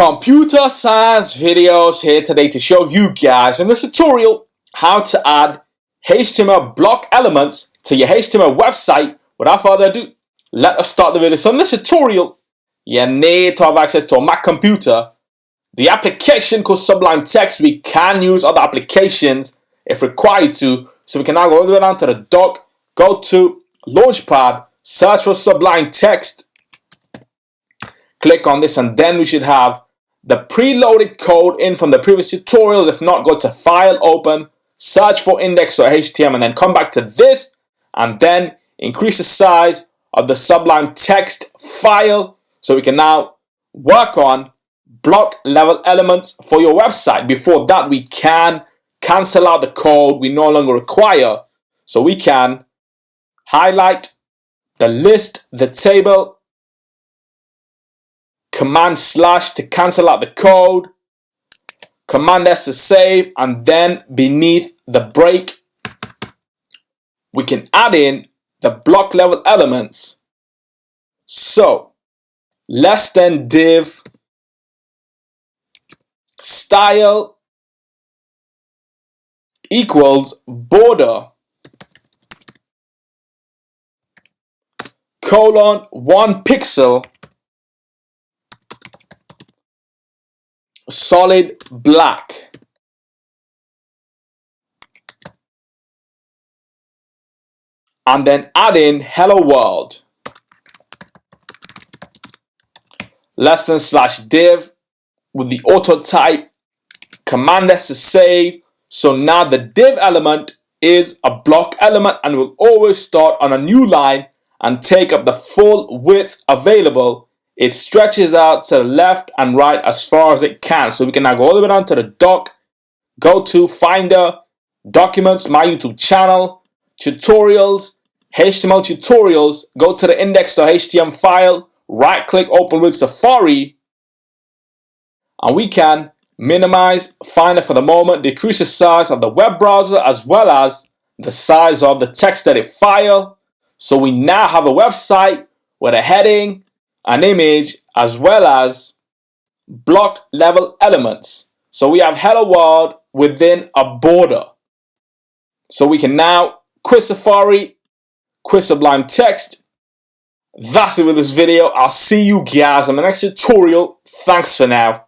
Computer science videos here today to show you guys in this tutorial how to add HTML block elements to your HTML website. Without further ado, let us start the video. So in this tutorial, you need to have access to a Mac computer. The application called Sublime Text, we can use other applications if required to. So we can now go all the way down to the dock, go to Launchpad, search for Sublime Text, click on this, and then we should have the preloaded code in from the previous tutorials. If not, go to File, Open, search for index.html, and then come back to this, and then increase the size of the Sublime Text file so we can now work on block level elements for your website. Before that, we can cancel out the code we no longer require. So we can highlight the list, the table, Command / to cancel out the code, Command S to save, and then beneath the break, we can add in the block level elements. So, less than div style equals border colon 1 pixel solid black. And then add in hello world. Less than /div with the auto type, Command S to save. So now the div element is a block element and will always start on a new line and take up the full width available. It stretches out to the left and right as far as it can. So we can now go all the way down to the dock, go to Finder, Documents, My YouTube Channel, Tutorials, HTML Tutorials, go to the index.html file, right click, open with Safari, and we can minimize Finder for the moment, decrease the size of the web browser as well as the size of the text edit file. So we now have a website with a heading, an image, as well as block level elements. So we have hello world within a border. So we can now quit Safari, quit Sublime Text. That's it with this video. I'll see you guys in the next tutorial. Thanks for now.